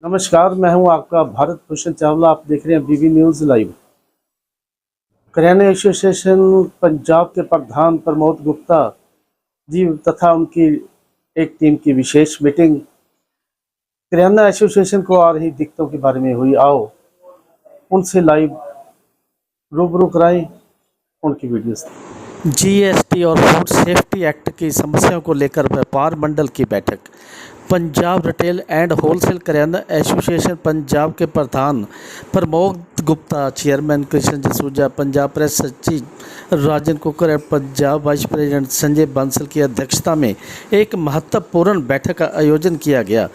नमस्कार, मैं हूं आपका भारत भूषण चावला। आप देख रहे हैं BB news live. Kiryana association Punjab के प्रधान प्रमोद गुप्ता जी तथा उनकी एक टीम की विशेष मीटिंग करियाना एसोसिएशन को आ रही दिक्कतों के बारे में हुई। आओ उनसे लाइव रूबरू कराएं उनकी वीडियोस। जीएसटी और फूड सेफ्टी एक्ट की समस्याओं को लेकर व्यापार मंडल की बैठक। Punjab retail and wholesale kirana association Punjab के प्रधान प्रमोद गुप्ता, चेयरमैन कृष्ण जसूजा, पंजाब प्रेस सचिव राजन कुकर और पंजाब वाइस प्रेसिडेंट संजय बंसल की अध्यक्षता में एक महत्वपूर्ण बैठक का आयोजन किया गया।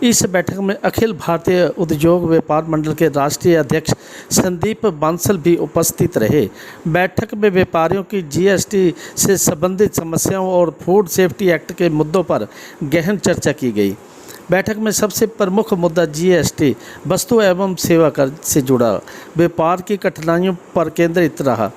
इस बैठक में अखिल भारतीय उद्योग व्यापार मंडल के राष्ट्रीय अध्यक्ष संदीप बांसल भी उपस्थित रहे। बैठक में व्यापारियों की जीएसटी से संबंधित समस्याओं और फूड सेफ्टी एक्ट के मुद्दों पर गहन चर्चा की गई। बैठक में सबसे प्रमुख मुद्दा जीएसटी वस्तु एवं सेवा कर से जुड़ा व्यापार की कठिनाइयों पर केंद्रित रहा।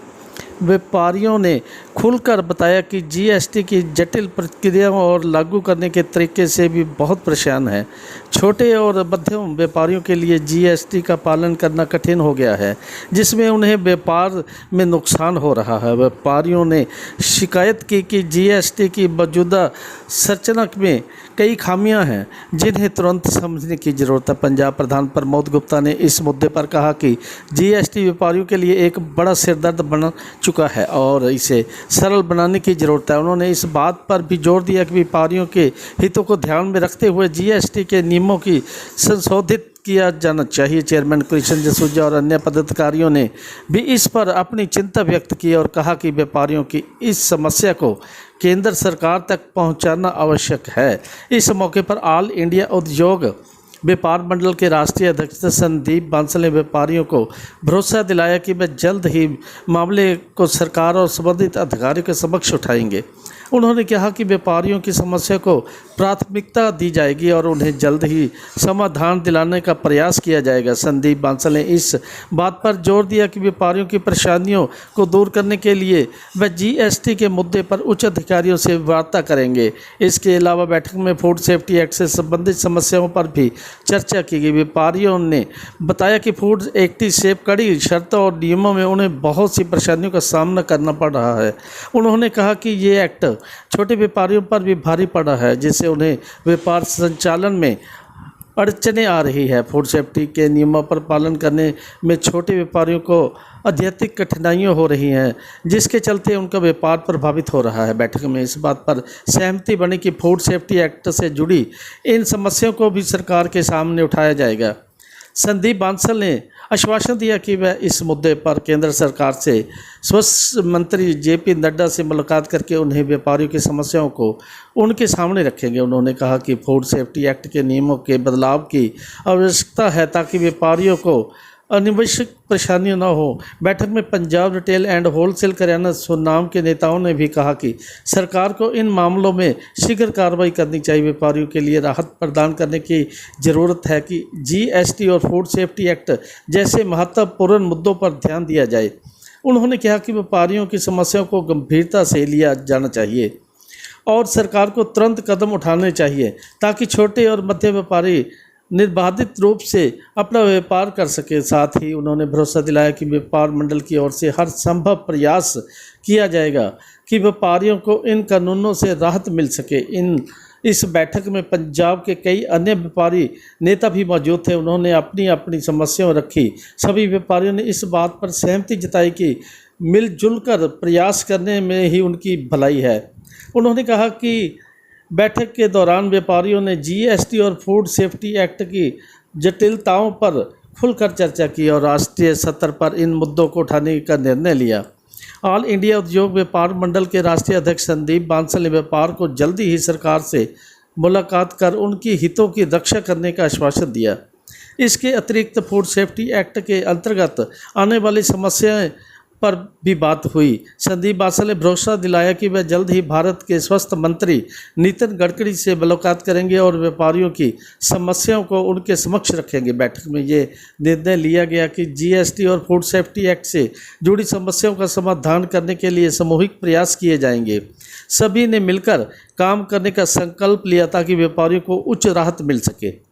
व्यापारियों ने खुलकर बताया कि जीएसटी की जटिल प्रक्रियाओं और लागू करने के तरीके से भी बहुत परेशान है। छोटे और मध्यम व्यापारियों के लिए जीएसटी का पालन करना कठिन हो गया है, जिसमें उन्हें व्यापार में नुकसान हो रहा है। व्यापारियों ने शिकायत की कि जीएसटी की मौजूदा संरचना में कई खामियां हैं, जिन्हें तुरंत समझने की ज़रूरत है। पंजाब प्रधान प्रमोद गुप्ता ने इस मुद्दे पर कहा कि जीएसटी व्यापारियों के लिए एक बड़ा सिरदर्द बन चुका है और इसे सरल बनाने की ज़रूरत है। उन्होंने इस बात पर भी जोर दिया कि व्यापारियों के हितों को ध्यान में रखते हुए जीएसटी के नियमों की संशोधित किया जाना चाहिए। चेयरमैन कृष्ण जसूजा और अन्य पदाधिकारियों ने भी इस पर अपनी चिंता व्यक्त की और कहा कि व्यापारियों की इस समस्या को केंद्र सरकार तक पहुंचाना आवश्यक है। इस मौके पर ऑल इंडिया उद्योग व्यापार मंडल के राष्ट्रीय अध्यक्ष संदीप बांसल ने व्यापारियों को भरोसा दिलाया कि वे जल्द ही मामले को सरकार और संबंधित अधिकारियों के समक्ष उठाएंगे। उन्होंने कहा कि व्यापारियों की समस्या को प्राथमिकता दी जाएगी और उन्हें जल्द ही समाधान दिलाने का प्रयास किया जाएगा। संदीप बांसल ने इस बात पर जोर दिया कि व्यापारियों की परेशानियों को दूर करने के लिए वे जीएसटी के मुद्दे पर उच्च अधिकारियों से वार्ता करेंगे। इसके अलावा बैठक में फूड सेफ्टी एक्ट से संबंधित समस्याओं पर भी चर्चा की गई। व्यापारियों ने बताया कि फूड एक्ट से कड़ी शर्तों और नियमों में उन्हें बहुत सी परेशानियों का सामना करना पड़ रहा है। उन्होंने कहा कि ये एक्ट छोटे व्यापारियों पर भी भारी पड़ा है, जिससे उन्हें व्यापार संचालन में अड़चनें आ रही है। फूड सेफ्टी के नियमों पर पालन करने में छोटे व्यापारियों को अत्यधिक कठिनाइयाँ हो रही हैं, जिसके चलते उनका व्यापार प्रभावित हो रहा है। बैठक में इस बात पर सहमति बनी कि फूड सेफ्टी एक्ट से जुड़ी इन समस्याओं को भी सरकार के सामने उठाया जाएगा। संदीप बांसल ने आश्वासन दिया कि वह इस मुद्दे पर केंद्र सरकार से स्वास्थ्य मंत्री जेपी नड्डा से मुलाकात करके उन्हें व्यापारियों की समस्याओं को उनके सामने रखेंगे। उन्होंने कहा कि फूड सेफ्टी एक्ट के नियमों के बदलाव की आवश्यकता है ताकि व्यापारियों को अनावश्यक परेशानियां न हो। बैठक में Punjab retail and wholesale kirana Sunam के नेताओं ने भी कहा कि सरकार को इन मामलों में शीघ्र कार्रवाई करनी चाहिए। व्यापारियों के लिए राहत प्रदान करने की ज़रूरत है कि जीएसटी और फूड सेफ्टी एक्ट जैसे महत्वपूर्ण मुद्दों पर ध्यान दिया जाए। उन्होंने कहा कि व्यापारियों की समस्याओं को गंभीरता से लिया जाना चाहिए और सरकार को तुरंत कदम उठाने चाहिए ताकि छोटे और मध्य व्यापारी निर्बाधित रूप से अपना व्यापार कर सके। साथ ही उन्होंने भरोसा दिलाया कि व्यापार मंडल की ओर से हर संभव प्रयास किया जाएगा कि व्यापारियों को इन कानूनों से राहत मिल सके। इस बैठक में पंजाब के कई अन्य व्यापारी नेता भी मौजूद थे। उन्होंने अपनी अपनी समस्याएं रखी। सभी व्यापारियों ने इस बात पर सहमति जताई कि मिलजुल कर प्रयास करने में ही उनकी भलाई है। उन्होंने कहा कि बैठक के दौरान व्यापारियों ने जीएसटी और फूड सेफ्टी एक्ट की जटिलताओं पर खुलकर चर्चा की और राष्ट्रीय स्तर पर इन मुद्दों को उठाने का निर्णय लिया। ऑल इंडिया उद्योग व्यापार मंडल के राष्ट्रीय अध्यक्ष संदीप बांसल ने व्यापार को जल्दी ही सरकार से मुलाकात कर उनके हितों की रक्षा करने का आश्वासन दिया। इसके अतिरिक्त फूड सेफ्टी एक्ट के अंतर्गत आने वाली समस्याएं पर भी बात हुई। संदीप बांसल ने भरोसा दिलाया कि वह जल्द ही भारत के स्वास्थ्य मंत्री नितिन गडकरी से मुलाकात करेंगे और व्यापारियों की समस्याओं को उनके समक्ष रखेंगे। बैठक में ये निर्णय लिया गया कि जीएसटी और फूड सेफ्टी एक्ट से जुड़ी समस्याओं का समाधान करने के लिए सामूहिक प्रयास किए जाएंगे। सभी ने मिलकर काम करने का संकल्प लिया ताकि व्यापारियों को उच्च राहत मिल सके।